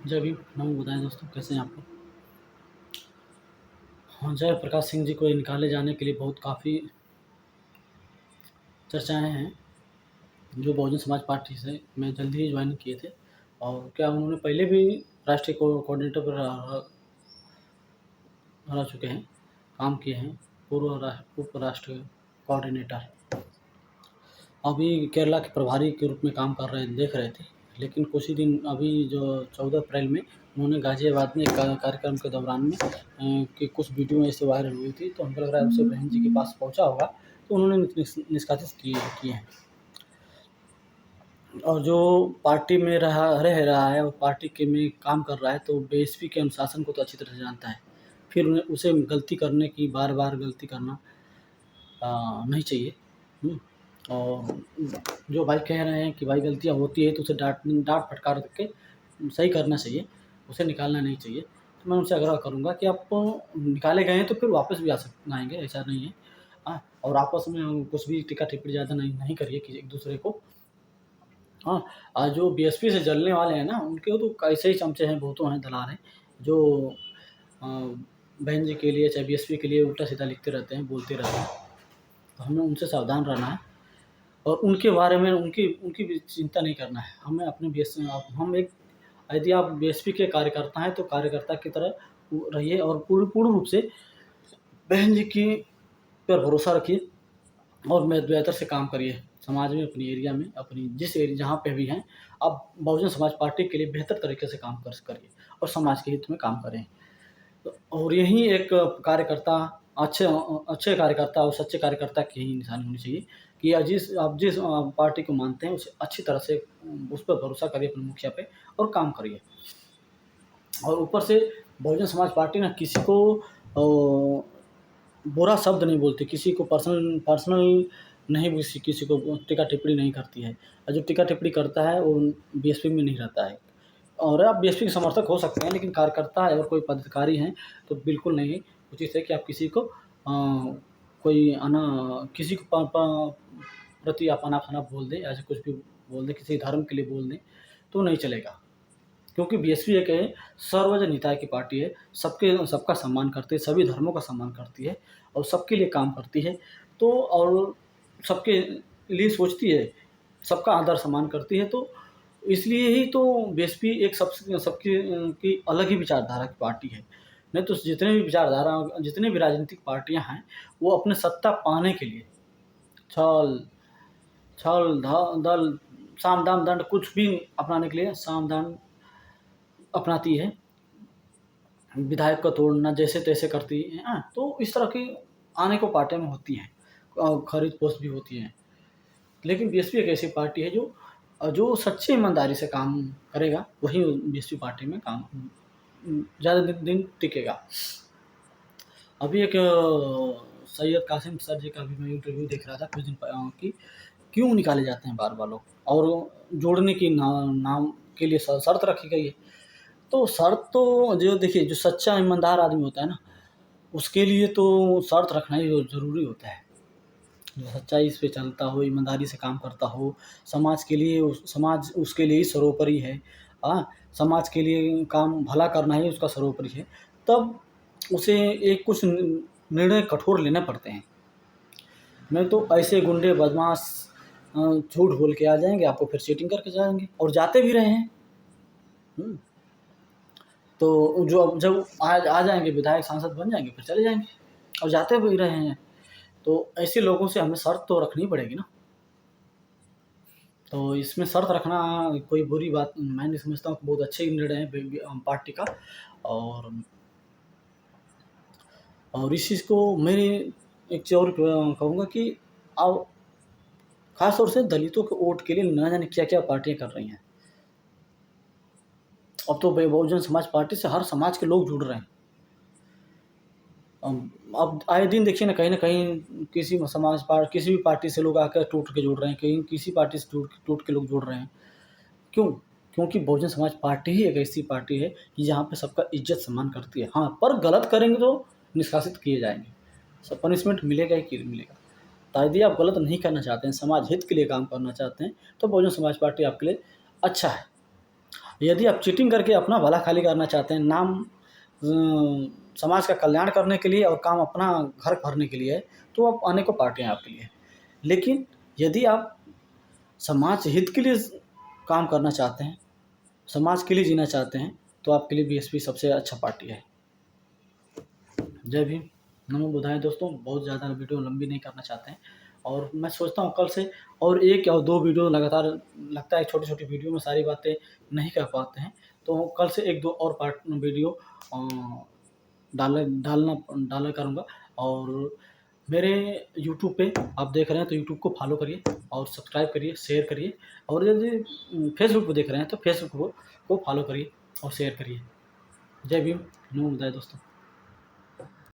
जय भीम, नमो बुधाय दोस्तों, कैसे हैं आप लोग? हाँ, जय प्रकाश सिंह जी को निकाले जाने के लिए बहुत काफ़ी चर्चाएँ हैं, जो बहुजन समाज पार्टी से में जल्दी ही ज्वाइन किए थे। और क्या उन्होंने पहले भी राष्ट्रीय कोऑर्डिनेटर पर रह चुके हैं, काम किए हैं, उप राष्ट्रीय कोऑर्डिनेटर। अभी केरला के प्रभारी के रूप में काम कर रहे देख रहे थे, लेकिन कुछ ही दिन अभी जो 14 अप्रैल में उन्होंने गाज़ियाबाद में एक कार्यक्रम के दौरान में कि कुछ वीडियो ऐसे वायरल हुई थी, तो हमको लग रहा है उससे बहन जी के पास पहुँचा होगा, तो उन्होंने निष्कासित किए हैं। और जो पार्टी में रह रहा है और पार्टी के में काम कर रहा है, तो बीएसपी के अनुशासन को तो अच्छी तरह से जानता है। फिर उसे गलती करने की बार-बार गलती करना नहीं चाहिए। और जो भाई कह रहे हैं कि भाई गलतियाँ होती है तो उसे डाँट फटकार के सही करना चाहिए, उसे निकालना नहीं चाहिए। तो मैं उनसे आग्रह करूँगा कि आप निकाले गए हैं तो फिर वापस भी आएँगे, ऐसा नहीं है। और आपस में कुछ भी टीका-टिप्पणी ज़्यादा नहीं करिए कि एक-दूसरे को। जो बीएसपी से जलने वाले हैं ना, उनके तो ऐसे ही चमचे हैं, भूतों हैं, दलाल हैं, जो बहन जी के लिए चाहे बीएसपी के लिए उल्टा-सीधा लिखते रहते हैं, बोलते रहते हैं। तो हमें उनसे सावधान रहना है और उनके बारे में उनकी भी चिंता नहीं करना है। हमें अपने हम एक यदि आप बीएसपी के कार्यकर्ता हैं, तो कार्यकर्ता की तरह रहिए और पूर्ण रूप से बहन जी की पर भरोसा रखिए और बेहतर से काम करिए। समाज में, अपनी एरिया में, अपनी जिस एरिया जहाँ पे भी हैं, आप बहुजन समाज पार्टी के लिए बेहतर तरीके से काम करिए और समाज के हित में काम करें। और यही एक कार्यकर्ता अच्छे कार्यकर्ता और सच्चे कार्यकर्ता की यही निशानी होनी चाहिए कि आप जिस पार्टी को मानते हैं, उसे अच्छी तरह से उस पर भरोसा करिए अपने मुखिया पे और काम करिए। और ऊपर से बहुजन समाज पार्टी ना किसी को बुरा शब्द नहीं बोलती, किसी को पर्सनल नहीं किसी को टीका-टिप्पणी नहीं करती है। और जो टीका-टिप्पणी करता है वो बीएसपी में नहीं रहता है। और आप बीएसपी के समर्थक हो सकते हैं, लेकिन कार्यकर्ता अगर कोई पदाधिकारी हैं, तो बिल्कुल नहीं उचित है कि आप किसी को किसी को प्रति आप अनाप-शनाप बोल दें, ऐसे कुछ भी बोल दें, किसी धर्म के लिए बोल दें, तो नहीं चलेगा। क्योंकि बीएसपी एक सर्वजन हिताय की पार्टी है, सबका सम्मान करती है, सभी धर्मों का सम्मान करती है और सबके लिए काम करती है। तो और सबके लिए सोचती है, सबका आदर-सम्मान करती है, तो इसलिए ही तो बीएसपी एक सबकी की अलग ही विचारधारा की पार्टी है। नहीं तो जितने भी राजनीतिक पार्टियाँ हैं, वो अपने सत्ता पाने के लिए छल छल, दल, साम, दाम, दंड कुछ भी अपनाने के लिए साम-दाम अपनाती है। विधायक को तोड़ना जैसे-तैसे करती हैं, तो इस तरह की अनेकों पार्टियाँ में होती हैं। खरीद-फरोख्त भी होती हैं। लेकिन बीएसपी एक ऐसी पार्टी है जो सच्ची ईमानदारी से काम करेगा, वही बीएसपी पार्टी में काम ज़्यादा दिन टिकेगा। अभी एक सैयद कासिम सर जी का भी मैं इंटरव्यू देख रहा था कुछ दिन कि क्यों निकाले जाते हैं बार-बार लोग और जोड़ने की नाम के लिए शर्त रखी गई है। तो शर्त तो जो देखिए, जो सच्चा ईमानदार आदमी होता है ना, उसके लिए तो शर्त रखना ही ज़रूरी होता है। जो सच्चाई पे चलता हो, ईमानदारी से काम करता हो, समाज उसके लिए ही सर्वोपरि है। समाज के लिए काम भला करना ही उसका सर्वोपरि है। तब उसे एक कुछ निर्णय कठोर लेने पड़ते हैं। नहीं तो ऐसे गुंडे, बदमाश झूठ बोल के आ जाएँगे, आपको फिर चीटिंग करके जाएँगे और जाते भी रहे हैं। तो जो अब जब आ जाएँगे, विधायक, सांसद बन जाएँगे, फिर चले जाएँगे और जाते भी रहे हैं। तो ऐसे लोगों से हमें शर्त तो रखनी पड़ेगी ना। तो इसमें शर्त रखना कोई बुरी बात मैं नहीं समझता हूँ, बहुत अच्छे निर्णय है पार्टी का। और इस चीज़ को मेरी एक चीज़ और कहूँगा कि अब ख़ास तौर से दलितों के वोट के लिए न जाने क्या-क्या पार्टियाँ कर रही हैं। अब तो बहुजन समाज पार्टी से हर समाज के लोग जुड़ रहे हैं। अब आए दिन देखिए ना, कहीं न कहीं किसी भी पार्टी से लोग आकर टूट के जुड़ रहे हैं, कहीं किसी पार्टी से टूट के लोग जुड़ रहे हैं। क्यों? क्योंकि बहुजन समाज पार्टी ही एक ऐसी पार्टी है कि जहाँ पे सबका इज़्ज़त-सम्मान करती है। हाँ, पर गलत करेंगे तो निष्कासित किए जाएँगे। पनिशमेंट मिलेगा ही कि मिलेगा। तो यदि आप गलत नहीं करना चाहते हैं, समाज हित के लिए काम करना चाहते हैं, तो बहुजन समाज पार्टी आपके लिए अच्छा है। यदि आप चीटिंग करके अपना भला खाली करना चाहते हैं, नाम समाज का कल्याण करने के लिए और काम अपना घर भरने के लिए है, तो आप अनेकों पार्टियाँ हैं आपके लिए। लेकिन यदि आप समाज हित के लिए काम करना चाहते हैं, समाज के लिए जीना चाहते हैं, तो आपके लिए बीएसपी सबसे अच्छा पार्टी है। जय भीम, नमो बुधाय। दोस्तों, बहुत ज़्यादा वीडियो लंबी नहीं करना चाहते हैं और मैं सोचता हूँ कल से और 1 या 2 वीडियो लगातार, लगता है छोटी-छोटी वीडियो में सारी बातें नहीं कह पाते हैं, तो कल से 1-2 और पार्ट वीडियो डाला करूँगा। और मेरे यूट्यूब पे आप देख रहे हैं तो यूट्यूब को फॉलो करिए और सब्सक्राइब करिए, शेयर करिए, और यदि फेसबुक पे देख रहे हैं तो फेसबुक को फॉलो करिए और शेयर करिए। जय भीम, नमो बुधाय दोस्तों।